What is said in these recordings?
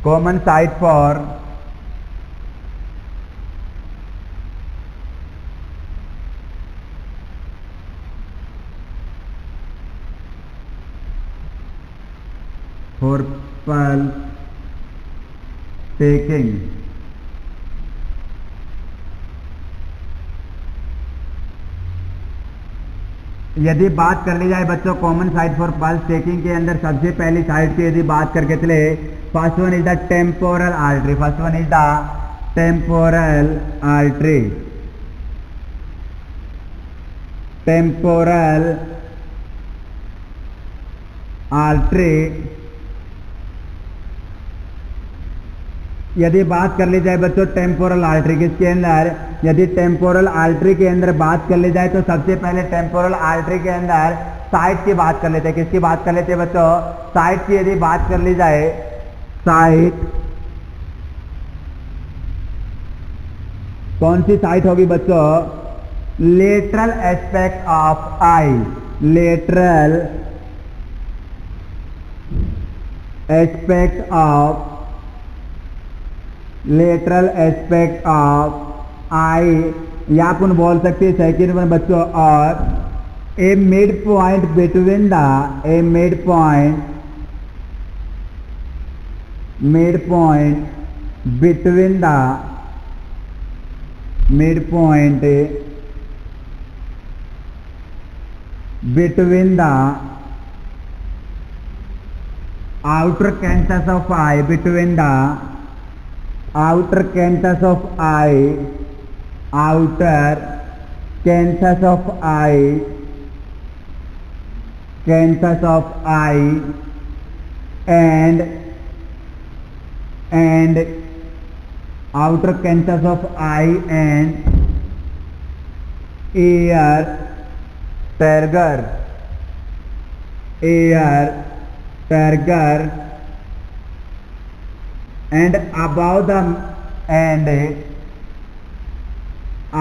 common site for pulse taking. यदि बात कर ली जाए बच्चों common site for pulse taking के अंदर सबसे पहली साइट की यदि बात करके चले, first one is the temporal artery. First one is the temporal artery. Temporal artery यदि बात कर ली जाए बच्चों टेम्पोरल आर्टरी किसके अंदर, यदि टेम्पोरल आर्टरी के अंदर बात कर ली जाए तो सबसे पहले टेम्पोरल आर्टरी के अंदर साइट की बात कर लेते हैं। किसकी बात कर लेते हैं बच्चों, साइट की यदि बात कर ली जाए, साइट कौन सी साइट होगी बच्चों, lateral aspect of eye. Lateral aspect of lateral aspect of eye, या अपन बोल सकते हैं सेकेंड वन बच्चों, और a mid point between the mid point between the between the outer canthus of eye, between the outer canthus of eye, outer canthus of eye, canthus of eye, and outer canthus of eye and ear terger, ear terger, and above the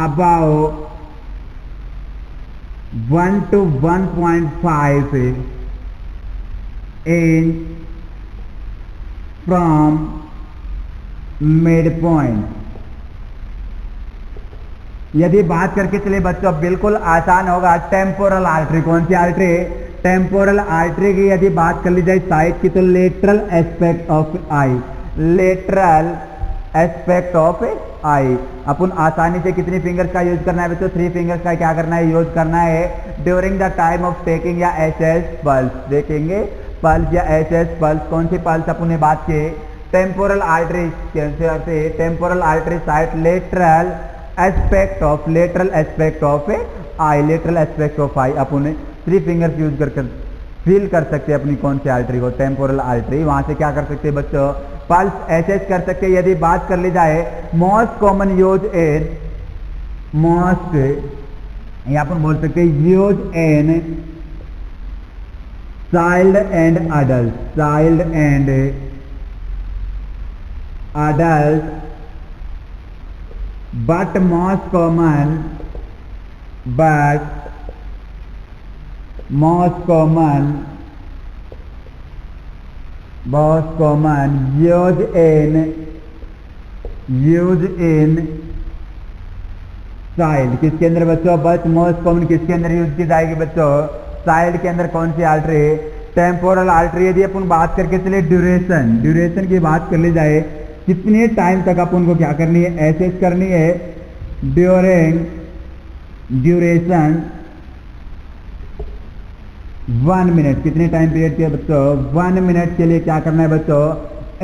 above 1 to 1.5 inch from midpoint। यदि बात करके चले बच्चों बिल्कुल आसान होगा, temporal artery, कौन सी आर्टरी, टेम्पोरल आर्टरी की यदि बात कर ली जाए साइड की तो lateral aspect of eye, lateral aspect of eye. अपन आसानी से कितनी फिंगर्स का यूज करना है बच्चों, 3 फिंगर्स का क्या करना है, यूज करना है during the time of taking या एसएस पल्स। देखेंगे पल्स या एसएस पल्स, कौन सी पल्स अपन ने बात की, temporal artery, temporal artery site lateral aspect of eye, lateral aspect of eye. Upon 3 fingers use कर फील कर सकते हैं अपनी कौन सी आर्टरी को, टेम्पोरल आर्टरी। वहां से क्या कर सकते हैं बच्चों, पल्स एसेस कर सकते हैं। यदि बात कर ली जाए most common use in, most या अपन बोल सकते हैं use in child and adult, child and adult, but most common use in child. किसके अंदर बच्चों, बट मोस्ट कॉमन किसके अंदर यूज की जाएगी बच्चों, चाइल्ड के अंदर। कौन सी आर्टरी, टेम्पोरल आर्टरी। यदि अपन बात करके चले ड्यूरेशन की बात कर ली जाए, कितने टाइम तक अपन को क्या करनी है, एसेस करनी है ड्यूरेशन 1 मिनट। कितने टाइम पीरियड के बच्चों, 1 मिनट के लिए क्या करना है बच्चों,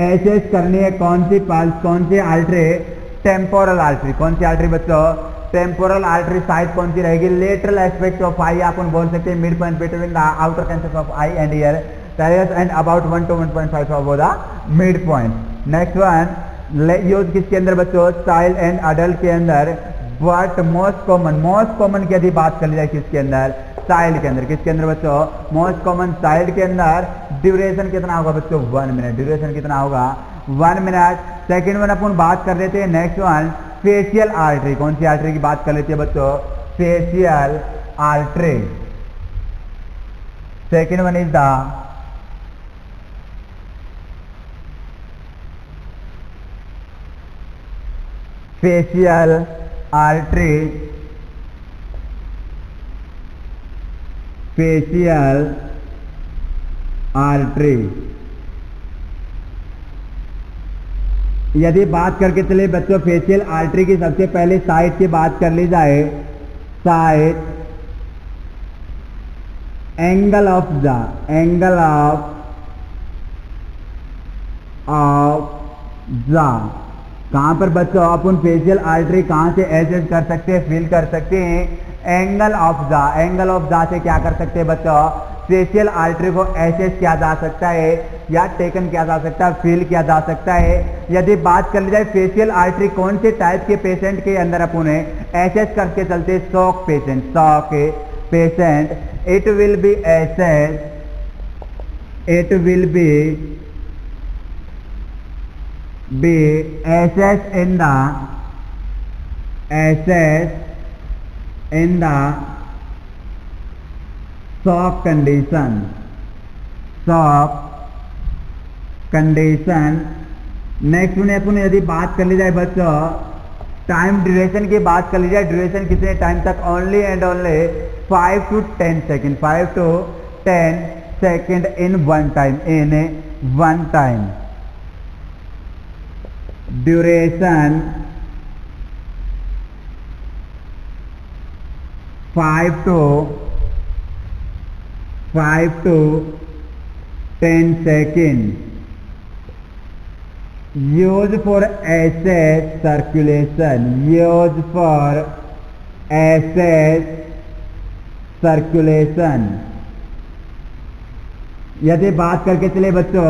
एसेस करनी है कौन सी पल्स, कौन सी आर्टरी, टेम्पोरल आर्टरी। कौन सी आर्टरी बच्चों, टेम्पोरल आर्टरी साइड कौन सी रहेगी, लेटरल एस्पेक्ट ऑफ आई, अपन बोल सकते हैं mid point between the outer canthus of eye and ear tragus and about 1 to 1.5 above the mid point. Next one use किसके अंदर बच्चों, चाइल्ड एंड अडल्ट के अंदर, बट मोस्ट कॉमन की यदि बात कर ली जाए किसके अंदर, चाइल्ड के अंदर। किसके अंदर बच्चों, मोस्ट कॉमन चाइल्ड के अंदर। ड्यूरेशन कितना होगा बच्चों, 1 मिनट। ड्यूरेशन कितना होगा, 1 मिनट। सेकेंड वन अपन बात कर लेते हैं, नेक्स्ट वन फेशियल आर्टरी। कौन सी आर्टरी की बात कर लेते हैं बच्चों, facial artery. Second one is the facial artery, facial artery. यदि बात करके चले बच्चों फेशियल आर्टरी की, सबसे पहले साइट की बात कर ली जाए, site angle of the, angle of the, कहां पर बच्चों अपन फेशियल आर्टरी कहां से एसेस कर सकते हैं, फील कर सकते हैं, angle of the, angle of the से क्या कर सकते हैं बच्चों, फेशियल आर्टरी को एसेस किया जा सकता है या टेकन किया जा सकता है, फील किया जा सकता है। यदि बात कर ली जाए फेशियल आर्टरी कौन से टाइप के पेशेंट के अंदर अपन एसेस करके चलते हैं, shock patient, shock patient, it will be assess, it will be assessed in the, assessed in the shock condition, shock condition। Next में अपन यदि बात कर ली जाए बच्चों टाइम ड्यूरेशन की बात कर ली जाए, ड्यूरेशन कितने टाइम तक, only and only 5 to 10 second, 5 to 10 second in one time, in one time. Duration 5 to 10 second. Use for assess circulation, use for assess circulation. यदि बात करके चले बच्चों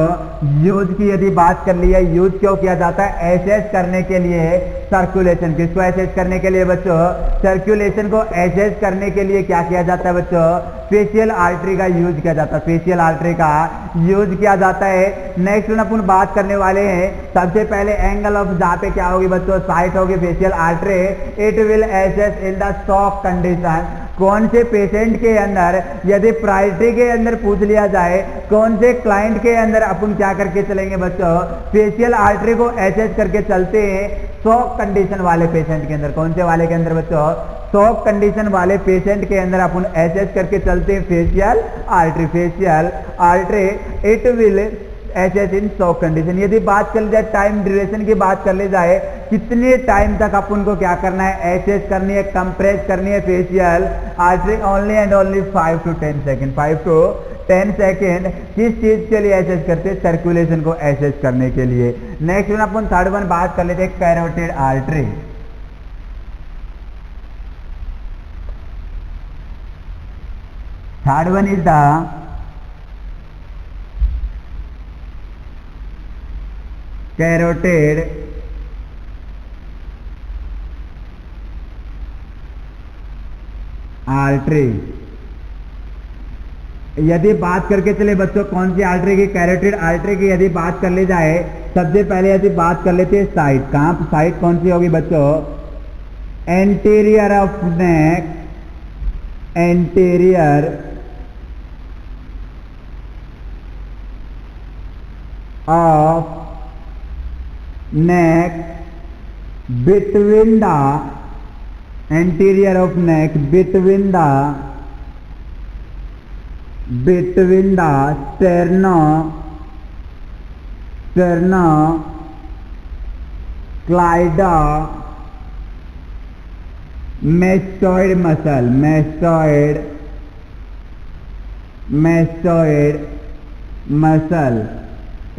यूज की, यदि बात कर ली है, यूज क्यों किया जाता है, एसेस करने के लिए सर्कुलेशन। किसको एसेस करने के लिए बच्चों, सर्कुलेशन को एसेस करने के लिए क्या किया जाता है बच्चों, फेशियल आर्टरी का यूज किया जाता है, फेशियल आर्टरी का यूज किया जाता है। नेक्स्ट अपन बात करने वाले हैं, सबसे पहले एंगल ऑफ जहाँ पे क्या होगी बच्चों, साइट होगी facial artery, it will assess in the shock condition. कौन से पेशेंट के अंदर, यदि प्रायोरिटी के अंदर पूछ लिया जाए, कौन से क्लाइंट के अंदर अपन क्या करके चलेंगे बच्चों, फेशियल आर्टरी को एसेस करके चलते हैं शॉक कंडीशन वाले पेशेंट के अंदर। कौन से वाले के अंदर बच्चों, शॉक कंडीशन वाले पेशेंट के अंदर अपन एसेस करके चलते हैं facial artery, facial artery it will assess in shock condition. यदि बात कर ली जाए टाइम ड्यूरेशन की बात कर ली जाए, कितने टाइम तक अपन को क्या करना है, एसेस करनी है, कंप्रेस करनी है facial artery, only and only 5 to 10 second, 5 to 10 second. किस चीज के लिए एसेस करते हैं, सर्कुलेशन को एसेस करने के लिए। नेक्स्ट वन अपन थर्ड वन बात कर लेते हैं, carotid artery. Third one is the carotid artery. यदि बात करके चले बच्चों कौन सी आर्टरी की, कैरोटिड आर्टरी की यदि बात कर ली जाए, सबसे पहले यदि बात कर लेते हैं साइट, कहां साइट कौन सी होगी बच्चों, anterior of neck, anterior of neck, between the anterior of neck, between the sternocleidomastoid muscle, mastoid muscle।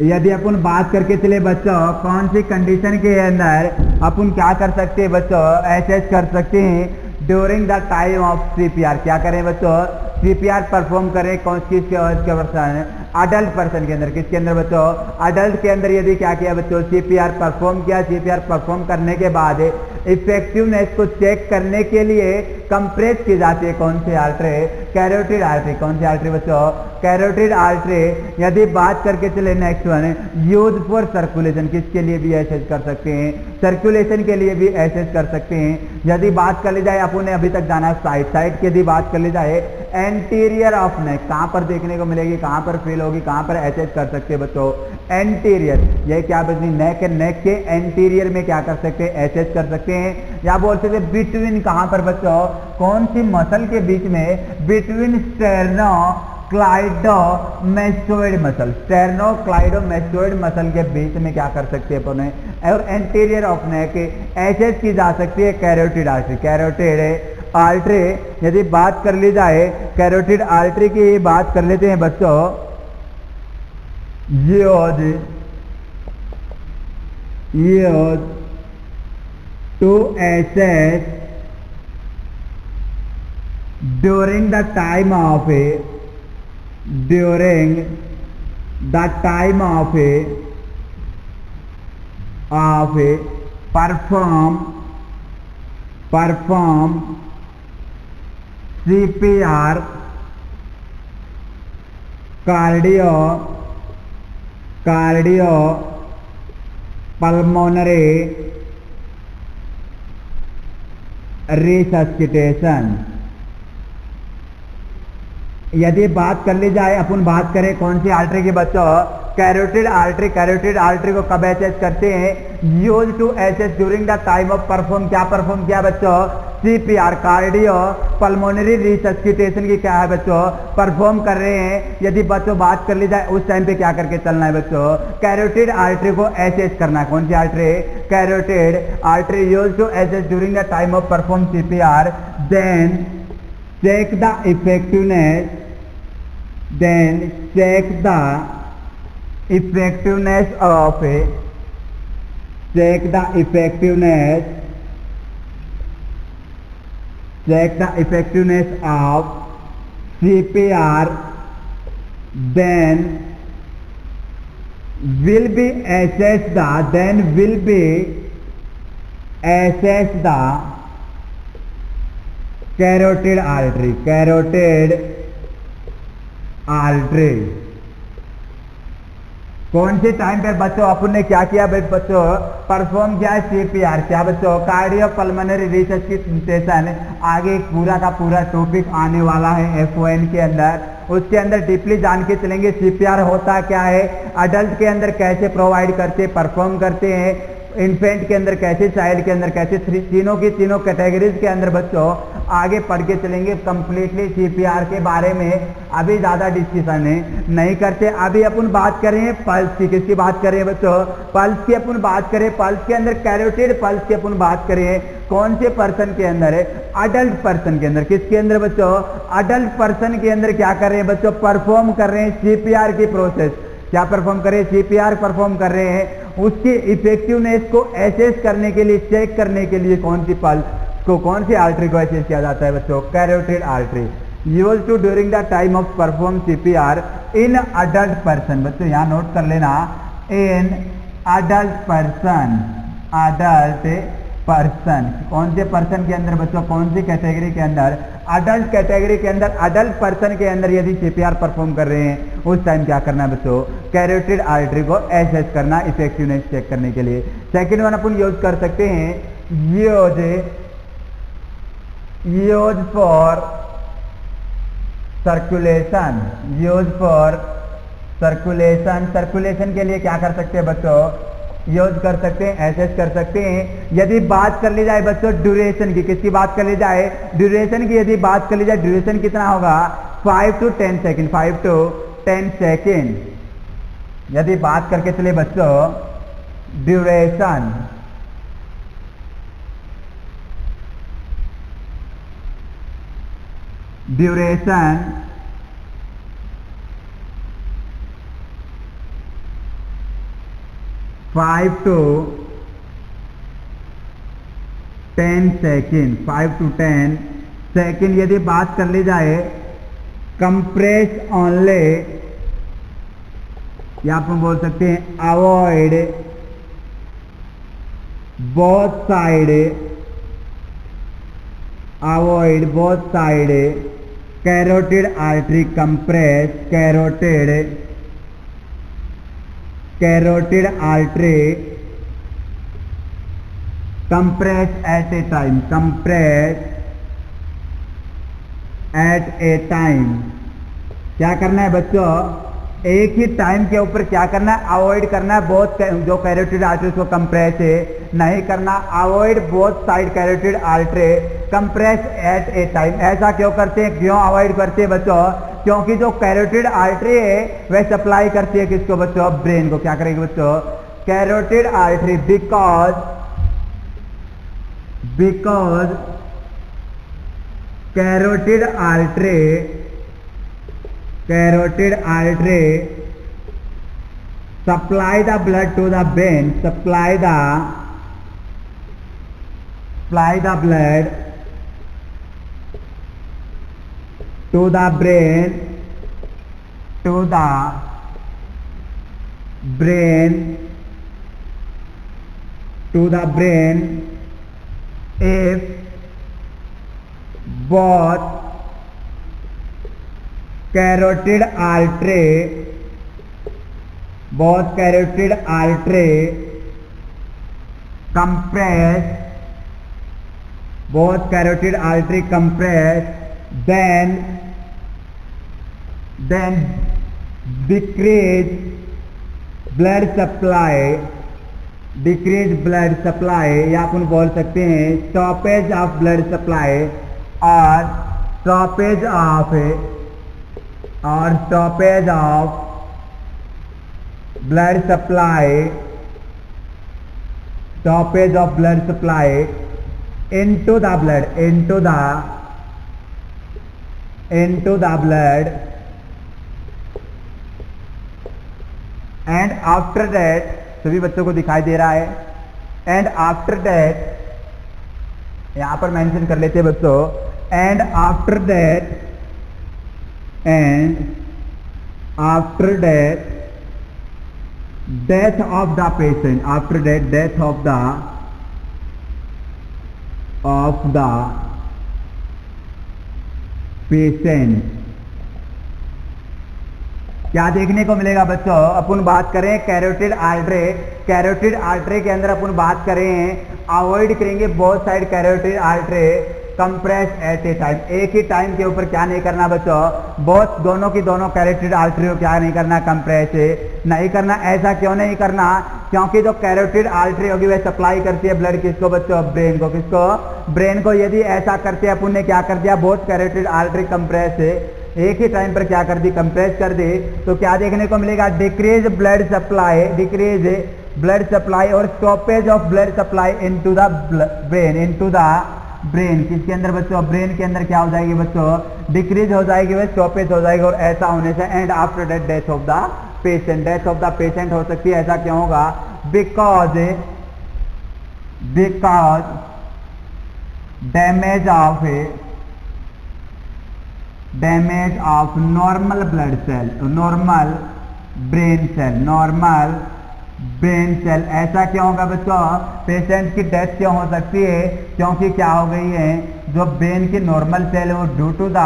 यदि अपन बात करके चले बच्चों कौन सी कंडीशन के अंदर अपन क्या कर सकते हैं बच्चों, एसेस कर सकते हैं during the time of CPR. क्या करें बच्चों, सीपीआर परफॉर्म करें कौन किसके पर्सन, अडल्ट पर्सन के अंदर। किसके अंदर बच्चों, अडल्ट के अंदर। यदि क्या किया बच्चों, सीपीआर परफॉर्म किया, सीपीआर परफॉर्म करने के बाद इफेक्टिवनेस को चेक करने के लिए कंप्रेस की जाती है कौन सी आर्टरी, कैरोटिड आर्टरी, कौन सी आर्टरी बच्चों, कैरोटिड आर्टरी। यदि बात करके चले next one, use for circulation, किसके लिए भी एसेस कर सकते हैं, सर्कुलेशन के लिए भी एसेस कर सकते हैं। यदि बात कर ली जाए, अपन ने अभी तक जाना साइड की यदि बात कर ली जाए, एंटीरियर ऑफ नेक, कहां पर देखने को मिलेगी, कहां पर फील होगी, कहां पर एसेस कर सकते हैं बच्चों, एंटीरियर। ये क्या बच्ची, नेक है, नेक के एंटीरियर में क्या कर सकते हैं, एसेस कर सकते हैं। या बोल सकते हैं बिटवीन, कहां पर बच्चों, कौन सी मसल के बीच में, बिटवीन स्टेर्नो क्लाइडोमेस्टोइड मसल, स्टेर्नो क्लाइडोमेस्टोइड मसल के बीच में क्या कर सकते हैं अपन, और एंटीरियर ऑफ नेक एसेस की जा सकती है कैरोटिड आर्टरी। कैरोटिड आर्टरी यदि बात कर ली जाए, कैरोटिड आर्टरी की बात कर लेते हैं बच्चों, use to assess during the time of perform CPR, cardio pulmonary resuscitation। यदि बात कर ली जाए, अपन बात करें कौन सी आर्टरी की बच्चों, कैरोटिड आर्टरी। कैरोटिड आर्टरी को कब एसेस करते हैं, use to assess during the time of perform, क्या परफॉर्म किया बच्चों, सीपीआर, कार्डियो पल्मोनरी रिसस्सिटेशन की क्या है बच्चों, परफॉर्म कर रहे हैं। यदि बच्चों बात कर ली जाए, उस टाइम पे क्या करके चलना है बच्चों, कैरोटिड आर्टरी को एसेस करना है। कौन सी artery, carotid artery, use to assess during the time of perform CPR, then check the effectiveness of CPR, then will be assess the carotid artery, carotid artery. कौन से टाइम पे बच्चों अपन ने क्या किया बच्चों, परफॉर्म किया है सीपीआर, क्या बच्चों, कार्डियो पल्मोनरी रिसस्सिटेशन। आगे पूरा का पूरा टॉपिक आने वाला है FON के अंदर, उसके अंदर डीपली जान के चलेंगे सीपीआर होता क्या है, अडल्ट के अंदर कैसे प्रोवाइड करते, परफॉर्म करते हैं, इन्फेंट के अंदर कैसे, चाइल्ड के अंदर कैसे, तीनों की तीनों कैटेगरीज के अंदर बच्चों आगे पढ़ के चलेंगे कंप्लीटली सीपीआर के बारे में। अभी ज्यादा डिस्कशन नहीं करते। अभी अपन बात कर रहे हैं पल्स की, किसकी बात कर रहे हैं बच्चों, पल्स की अपन बात करें। पल्स के अंदर कैरोटिड पल्स की अपन बात करें, कौन से पर्सन के अंदर है, अडल्ट पर्सन के अंदर। किसके अंदर बच्चों, अडल्ट पर्सन के अंदर क्या कर रहे हैं बच्चों, परफॉर्म कर रहे हैं सीपीआर की प्रोसेस। क्या परफॉर्म कर रहे हैं, सीपीआर परफॉर्म कर रहे हैं। उसकी इफेक्टिवनेस को एसेस करने के लिए, चेक करने के लिए कौन सी पल्स को, कौन सी आर्टरी को एसेस किया जाता है बच्चों, carotid artery. Use to during the time of perform CPR in adult person. बच्चों यहां नोट कर लेना, in adult person, adult person. कौन से पर्सन के अंदर बच्चों, कौन सी कैटेगरी के अंदर, अडल्ट कैटेगरी के अंदर, अडल्ट पर्सन के अंदर यदि सीपीआर परफॉर्म कर रहे हैं, उस टाइम क्या करना है बच्चों, कैरोटिड आर्टरी को एसेस करना, इफेक्टिवनेस चेक करने के लिए। सेकंड वन अपन यूज कर सकते हैं, use for circulation, use for circulation. Circulation के लिए क्या कर सकते हैं बच्चों, यूज कर सकते हैं, एसेस कर सकते हैं। यदि बात कर ली जाए बच्चों ड्यूरेशन की, किसकी बात कर ली जाए, ड्यूरेशन की यदि बात कर ली जाए, ड्यूरेशन कितना होगा, 5 to 10 सेकेंड, 5 to 10 सेकेंड। यदि बात करके चले बच्चों duration, duration 5 to 10 second, 5 to 10 second. यदि बात कर ली जाए कंप्रेस ओनली, या अपन बोल सकते हैं avoid both side, avoid both side carotid artery compress, carotid artery compress at a time, क्या करना है बच्चों, एक ही टाइम के ऊपर क्या करना है, अवॉइड करना है बहुत जो कैरोटिड आर्टरीज को कंप्रेस है नहीं करना, avoid both side carotid artery compress at a time. ऐसा क्यों करते हैं, क्यों अवॉइड करते हैं बच्चों, क्योंकि जो कैरोटिड आर्टरी है वह सप्लाई करती है किसको बच्चों, ब्रेन को। क्या करेगी बच्चों, carotid artery because carotid artery supply the blood to the brain, supply the blood to the brain, if both carotid artery compress, then decrease blood supply, या अपन बोल सकते हैं stoppage of blood supply or stoppage of blood supply into the blood, and after that, सभी बच्चों को दिखाई दे रहा है, and after that यहां पर मेंशन कर लेते हैं बच्चों, and after that death of the patient, क्या देखने को मिलेगा बच्चों, अपन बात करें कैरोटिड आर्टरी के अंदर अपन बात करें, अवॉइड करेंगे both side carotid artery compress at a time, एक ही टाइम के ऊपर क्या नहीं करना बच्चों, दोनों कैरोटिड आर्टरी को क्या नहीं करना, कंप्रेस नहीं करना। ऐसा क्यों नहीं करना, क्योंकि जो कैरोटिड आर्टरी होगी वह सप्लाई करती है ब्लड किसको बच्चों, ब्रेन को। किसको, ब्रेन को। यदि ऐसा करते हैं अपन ने क्या कर दिया, बोथ कैरोटिड आर्टरी कंप्रेस एक ही टाइम पर क्या कर दी, कंप्रेस कर दी, तो क्या देखने को मिलेगा, डिक्रीज ब्लड सप्लाई और stoppage of blood supply into the brain, किसके अंदर बच्चों, ब्रेन के अंदर क्या हो जाएगी बच्चों, डिक्रीज हो जाएगी, वह स्टॉपेज हो जाएगी। और ऐसा होने से and after that death of the patient हो सकती है। ऐसा क्यों होगा, because damage of normal blood cell, normal brain cell. ऐसा क्यों होगा बच्चों, पेशेंट की डेथ क्यों हो सकती है, क्योंकि क्या हो गई है, जो ब्रेन की नॉर्मल सेल है वो due to the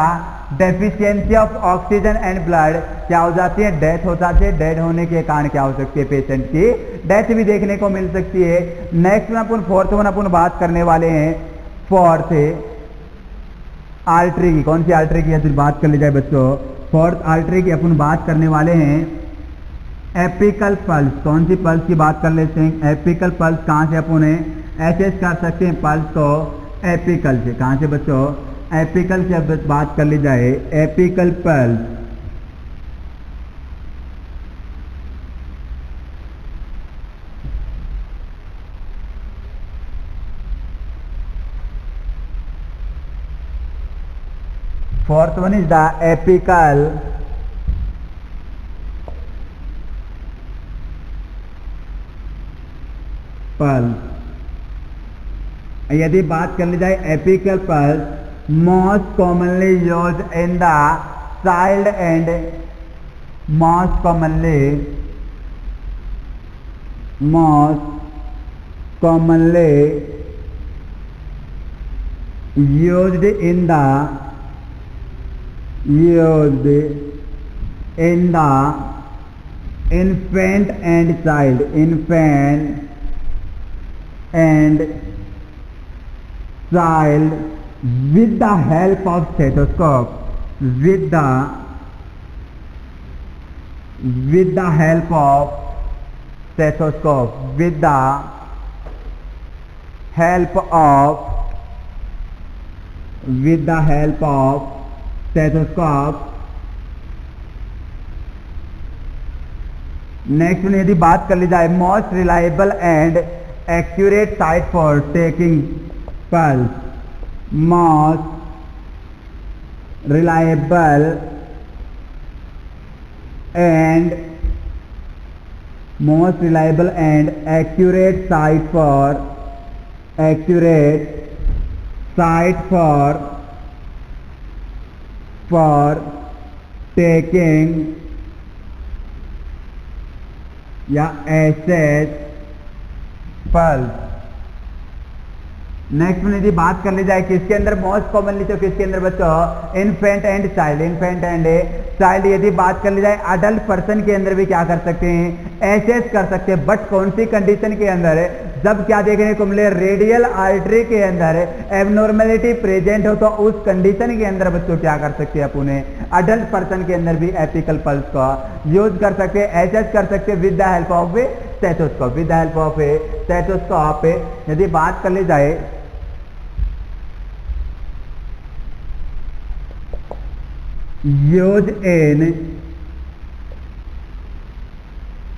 deficiency of oxygen and blood क्या हो जाती है, डेथ हो जाती है। डेड होने के कारण क्या हो सकती है, पेशेंट की डेथ भी देखने को मिल सकती है। नेक्स्ट में अपन फोर्थ बात करने वाले हैं, फोर्थ आर्टरी की। कौन सी आर्टरी की यदि बात कर ली जाए बच्चों, फोर्थ आर्टरी की अपन बात करने वाले हैं, एपिकल पल्स। कौन सी पल्स की बात कर लेते हैं, एपिकल पल्स। कहाँ से अपन एसेस कर सकते हैं पल्स को, एपिकल से। कहाँ से बच्चों, एपिकल से बात कर ली जाए, apical pulse. Fourth one is the apical pulse। यदि बात कर ली जाए apical pulse, most commonly use in the child and most commonly used in the used in the infant and child with the help of stethoscope with the help of stethoscope with the help of stethoscope। Next में यदि बात कर ली जाए most reliable and accurate site for taking pulse, most reliable and accurate site for taking या assess pulse. Next में यदि बात कर ली जाए किसके अंदर मोस्ट कॉमनली, तो किसके अंदर बच्चों इन्फेंट एंड चाइल्ड। यदि बात कर ली जाए अडल्ट पर्सन के अंदर भी क्या कर सकते हैं, एसेस कर सकते हैं, बट कौन सी कंडीशन के अंदर है, जब क्या देखने को मिले रेडियल आर्टरी के अंदर एबनॉर्मेलिटी प्रेजेंट हो, तो उस कंडीशन के अंदर बच्चों क्या कर सकते हैं अपन अडल्ट पर्सन के अंदर भी एपिकल पल्स का यूज कर सकते हैं, एसेस कर सकते हैं with the help of stethoscope. यदि बात कर ली जाए use in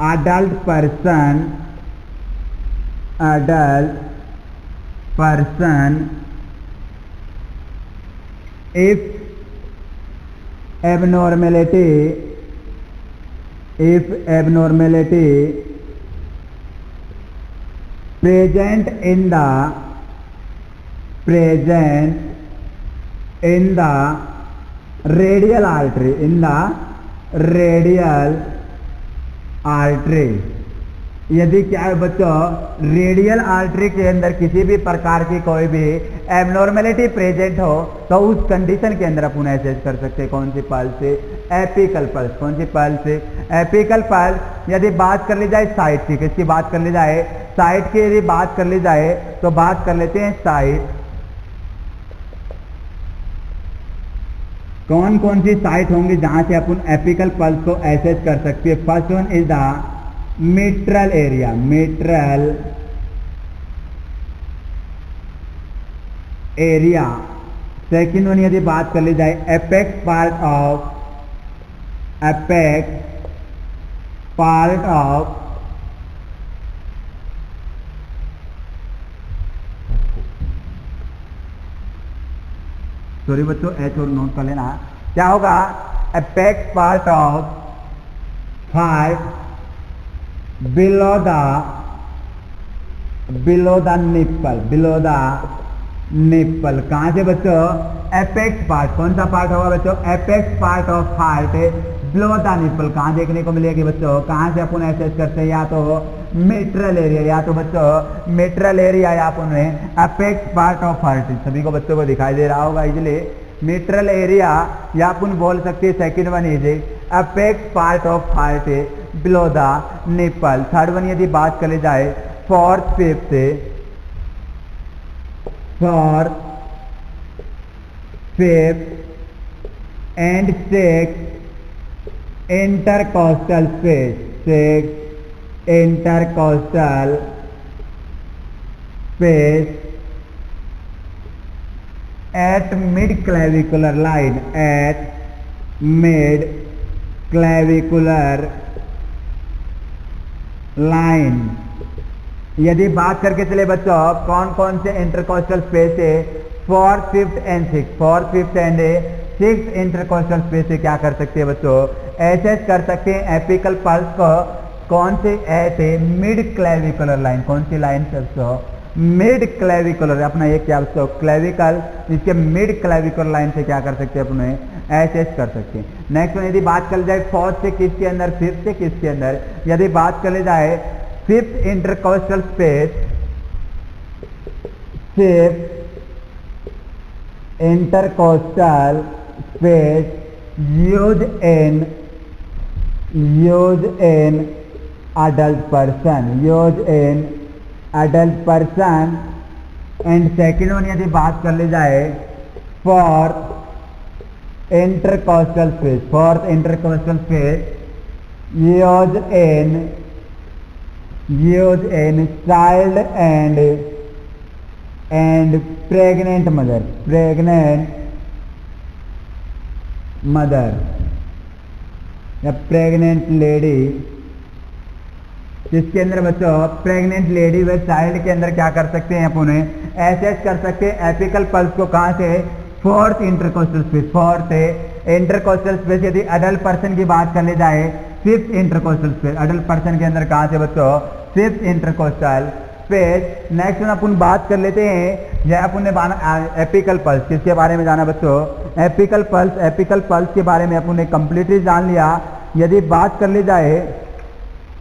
adult person if abnormality present in the radial artery, यदि क्या है बच्चों रेडियल आर्टरी के अंदर किसी भी प्रकार की कोई भी एबनॉर्मेलिटी प्रेजेंट हो, तो उस कंडीशन के अंदर अपन एसेस कर सकते हैं कौन सी पल्स से, एपिकल पल्स। कौन सी पल्स से, एपिकल पल्स। यदि बात कर ली जाए साइट की, किसकी बात कर ली जाए, साइट की यदि बात कर ली जाए तो बात कर लेते हैं साइट। कौन कौन सी साइट होंगी जहां से अपन एपिकल पल्स को एसेस कर सकते हैं। First one is the mitral area। Second one यदि बात कर ली जाए एपेक्स पार्ट ऑफ सॉरी बच्चों एच और नोट कर लेना, क्या होगा apex part of heart below the nipple। कहां से बच्चों, एपेक्स पार्ट। कौन सा पार्ट होगा बच्चों, apex part of heart below the nipple. कहां देखने को मिलेगी बच्चों, कहां से अपन एसेस करते हैं, या तो मेट्रल एरिया, या तो बच्चों मेट्रल एरिया, या अपन एपेक्स पार्ट ऑफ हार्ट। सभी को बच्चों को दिखाई दे रहा होगा इजिली, मेट्रल एरिया, या अपन बोल सकते हैं second one is apex part of heart below the nipple. Third one यदि बात कर ली जाए fourth fifth and sixth intercostal space at mid clavicular line। यदि बात करके चले बच्चों कौन कौन से इंटरकोस्टल स्पेस है, fourth fifth and sixth intercostal space से क्या कर सकते हैं बच्चों, एसेस कर सकते हैं एपिकल पल्स को। कौन से एट मिड क्लेविकुलर लाइन, कौन सी लाइन से बच्चों, मिड क्लेविकुलर। अपना ये क्या बच्चों क्लेविकल, इसके मिड क्लेविकुलर लाइन से क्या कर सकते हैं अपने एसेस कर सकते हैं। नेक्स्ट यदि बात कर जाए फोर्थ से किसके अंदर, फिफ्थ से किसके अंदर, यदि बात कर जाए fifth intercostal space, fifth intercostal space use in adult person, use in adult person। And second one यदि बात कर ली जाए for intercostal space, use in child and pregnant mother या प्रेग्नेंट लेडी। जिसके अंदर बच्चों प्रेग्नेंट लेडी व चाइल्ड के अंदर क्या कर सकते हैं अपन एसेस कर सकते हैं एपिकल पल्स को कहां से फोर्थ इंटरकोस्टल स्पेस। यदि अडल्ट पर्सन की बात कर ली जाए fifth intercostal space, adult person के अंदर कहां से बच्चों फिफ्थ इंटरकोस्टल स्पेस। नेक्स्ट में अपन बात कर लेते हैं यह अपन ने एपिकल पल्स, किसके बारे में जाना बच्चों एपिकल पल्स के बारे में अपन ने कंप्लीटली जान लिया। यदि बात कर ली जाए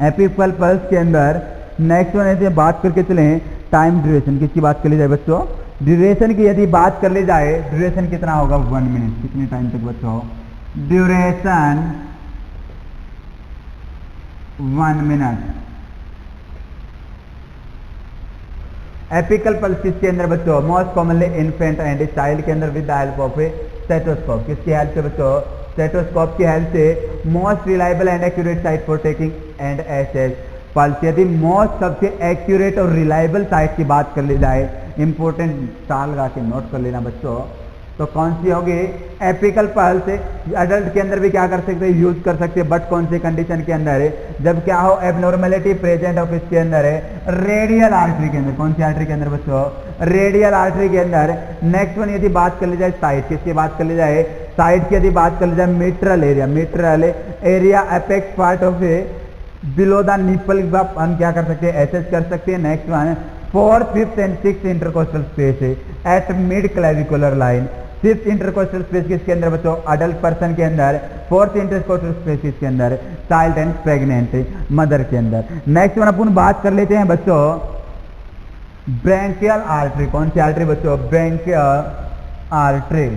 एपिकल पल्स के अंदर नेक्स्ट वन यदि बात करके चलें टाइम ड्यूरेशन, किसकी बात कर ली जाए बच्चों ड्यूरेशन की यदि बात कर ली जाए ड्यूरेशन कितना होगा 1 मिनट। कितने टाइम तक बच्चों ड्यूरेशन 1 मिनट। एपिकल पल्स किसके अंदर बच्चों most commonly infant and child के अंदर with the help of a stethoscope. किसकी हेल्प से बच्चों स्टेथोस्कोप की हेल्प से most reliable and accurate site for taking and assess pulse. यदि मोस्ट सबसे एक्यूरेट और रिलायबल साइट की बात कर ली जाए इंपॉर्टेंट साल लगा के नोट कर लेना बच्चों, तो कौन सी होगी एपिकल पल्स। अडल्ट के अंदर भी क्या कर सकते हैं यूज कर सकते हैं, बट कौन सी कंडीशन के अंदर है जब क्या हो एबनॉर्मेलिटी प्रेजेंट ऑफ इसके अंदर है रेडियल आर्टरी के अंदर। कौन सी आर्टरी के अंदर बच्चों रेडियल आर्टरी के अंदर। नेक्स्ट वन यदि बात कर ली जाए साइड, किसकी बात कर ली जाए साइड की यदि बात कर ली जाए mitral area apex part of a below the nipple हम क्या कर सकते हैं एसेस कर सकते हैं। Next one 4th, 5th and 6th intercostal space है at mid clavicular line. 5th intercostal space किसके अंदर बच्चों अडल्ट पर्सन के अंदर। 4th इंटरकोस्टल स्पेस किसके अंदर चाइल्ड एंड प्रेग्नेंट मदर के अंदर। नेक्स्ट वन अपन बात कर लेते हैं बच्चों ब्रैंकियल आर्टरी। कौन सी आर्टरी बच्चों ब्रैंकियल आर्टरी।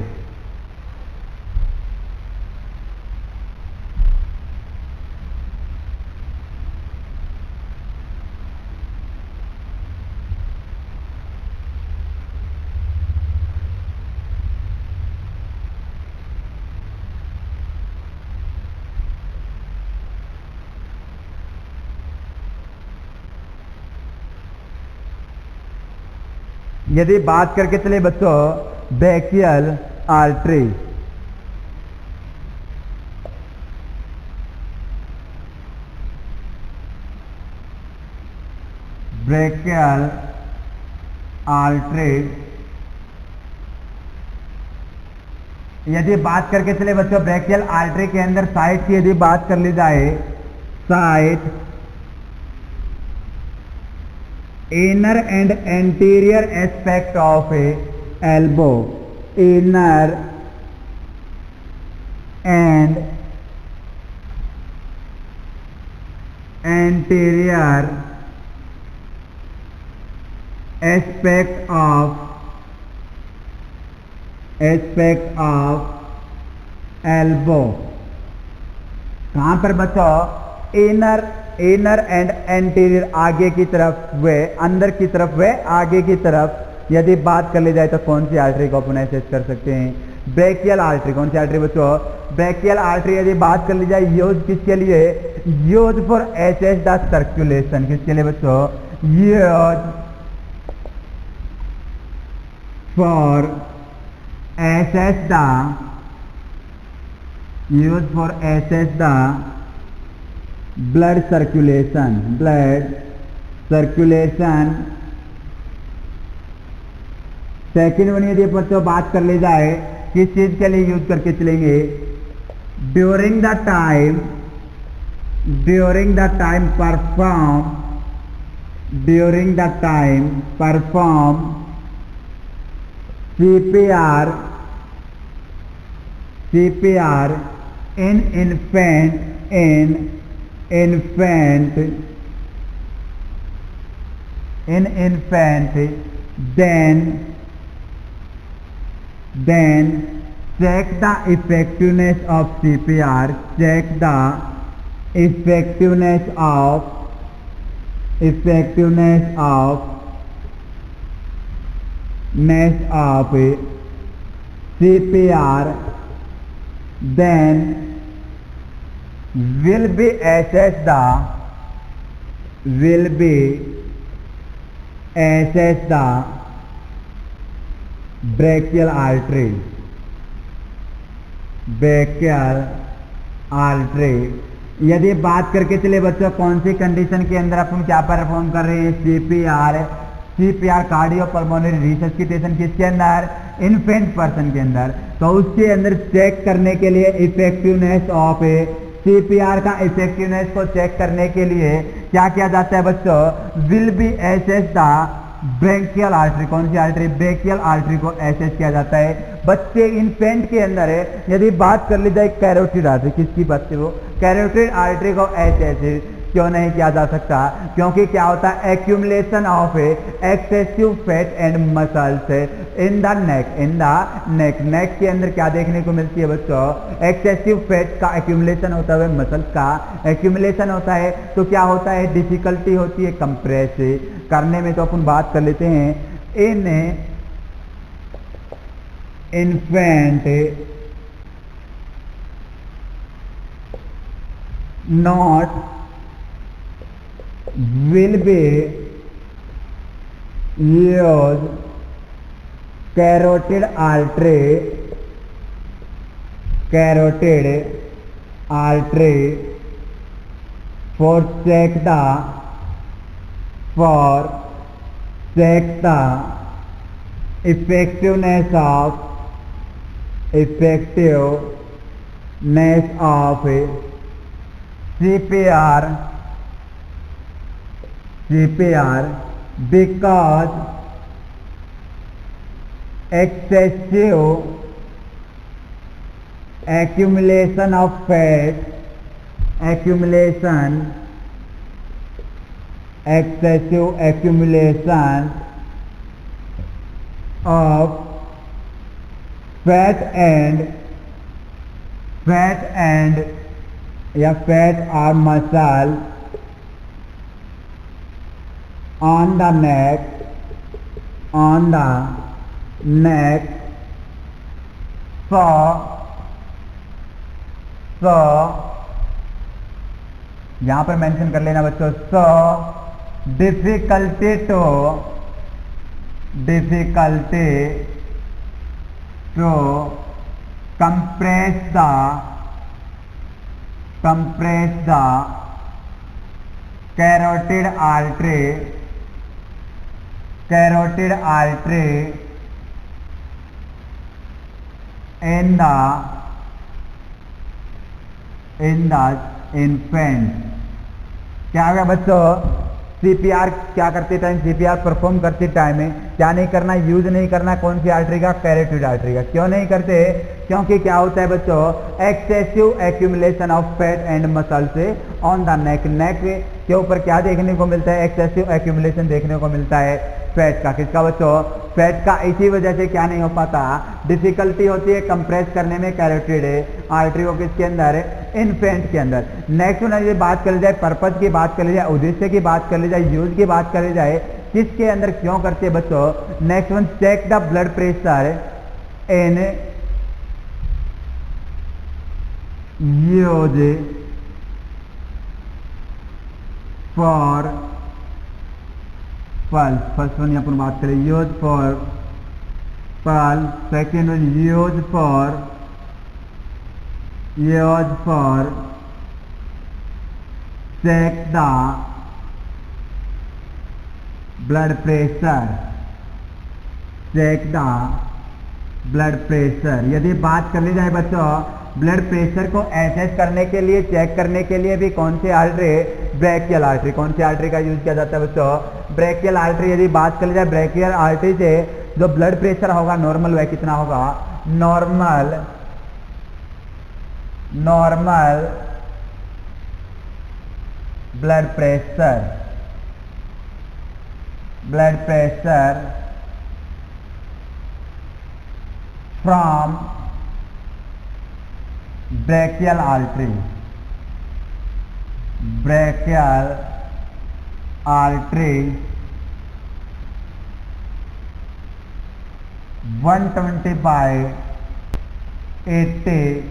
यदि बात करके चले बच्चों ब्रैकियल आर्टरी, ब्रैकियल आर्टरी यदि बात करके चले बच्चों ब्रैकियल आर्टरी के अंदर साइड की यदि बात कर ली जाए side inner and anterior aspect of a elbow, inner and anterior aspect of elbow। कहां पर बच्चों इनर एंड एंटीरियर आगे की तरफ वे अंदर की तरफ वे आगे की तरफ यदि बात कर ली जाए तो कौन सी आर्टरी को अपन एसेस कर सकते हैं ब्रैकियल आर्टरी। कौन सी आर्टरी बच्चों ब्रैकियल आर्टरी यदि बात कर ली जाए यूज किसके लिए use for assess the circulation. किसके लिए बच्चों use for assess the blood circulation. Second one यदि बच्चों बात कर ली जाए किस चीज के लिए यूज करके चलेंगे during the time perform CPR in infant then check the effectiveness of CPR, check the effectiveness of CPR, then will be assess the brachial artery. यदि बात करके चले बच्चों कौन सी कंडीशन के अंदर अपन क्या परफॉर्म कर रहे हैं, सीपीआर कार्डियो पल्मोनरी रिसस्सिटेशन किसके अंदर, इन्फेंट पर्सन के अंदर। तो उसके अंदर चेक करने के लिए इफेक्टिवनेस ऑफ सीपीआर का इफेक्टिवनेस को चेक करने के लिए क्या किया जाता है बच्चों, will be assess the brachial artery. कौन सी आर्टरी, ब्रेकियल आर्टरी को एसेस किया जाता है। बच्चे इन्फेंट के अंदर है, यदि बात कर ली जाए कैरोटिड आर्टरी, किसकी बच्चे वो कैरोटिड आर्टरी को एसेस क्यों नहीं किया जा सकता, क्योंकि क्या होता है, accumulation of excessive fat and muscles in the neck. Neck के अंदर क्या देखने को मिलती है बच्चों, एक्सेसिव फैट का एक्यूमुलेशन होता है, मसल्स का एक्यूमुलेशन होता है। तो क्या होता है, डिफिकल्टी होती है कंप्रेस करने में। तो अपन बात कर लेते हैं इन infant not will be use carotid artery for check the effectiveness of CPR because excessive accumulation of fat, excessive accumulation of fat or muscle on the neck so यहां पर मेंशन कर लेना बच्चों, so difficulty to compress the carotid artery in the infant। क्या होगा बच्चों, CPR क्या करते टाइम, सीपीआर परफॉर्म करते टाइम में क्या नहीं करना, यूज नहीं करना कौन सी आर्टरी का, कैरोटिड आर्टरी का। क्यों नहीं करते, क्योंकि क्या होता है बच्चों, excessive accumulation of fat and muscle से ऑन द नेक के ऊपर क्या देखने को मिलता है, एक्सेसिव एक्यूमुलेशन देखने को मिलता है फैट का। किसका बच्चों, फैट का। इसी वजह से क्या नहीं हो पाता, डिफिकल्टी होती है कंप्रेस करने में कैरोटिड आर्टरी को, किसके अंदर, इन्फेंट के अंदर। नेक्स्ट वन यदि बात कर ली जाए, पर्पज की बात कर ली जाए, उद्देश्य की बात कर ली जाए, यूज की बात कर ली जाए, किसके अंदर क्यों करते हैं बच्चों। Next one, check the blood pressure in use for pulse. First one अपन बात करें, use for pulse. Second one, use for check the blood pressure। यदि बात कर ली जाए बच्चों ब्लड प्रेशर को एसेस करने के लिए, चेक करने के लिए भी कौन सी आर्टरी, ब्रेकियल आर्टरी। कौन सी आर्टरी का यूज किया जाता है बच्चों, ब्रेकियल आर्टरी। यदि बात कर ली जाए ब्रेकियल आर्टरी से जो ब्लड प्रेशर होगा नॉर्मल, वह कितना होगा, normal blood pressure from brachial artery, brachial artery 120/80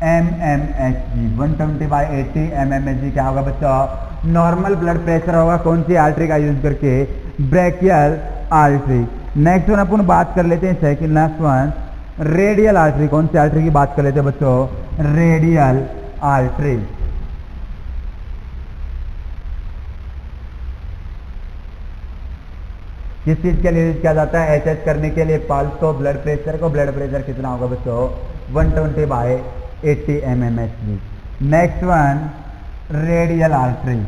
mmHg, 120/80 mmHg क्या होगा बच्चों? नॉर्मल ब्लड प्रेशर होगा कौन सी आर्टरी का यूज करके? Brachial artery. नेक्स्ट वन अपन बात कर लेते हैं second last one, radial artery. कौन सी आर्टरी की बात कर लेते हैं बच्चों? Radial artery. किस चीज के लिए यूज किया जाता है? एसेस करने के लिए पल्स को, ब्लड प्रेशर को। ब्लड प्रेशर कितना होगा बच्चों? 120/80 mmHg। Next one, radial artery.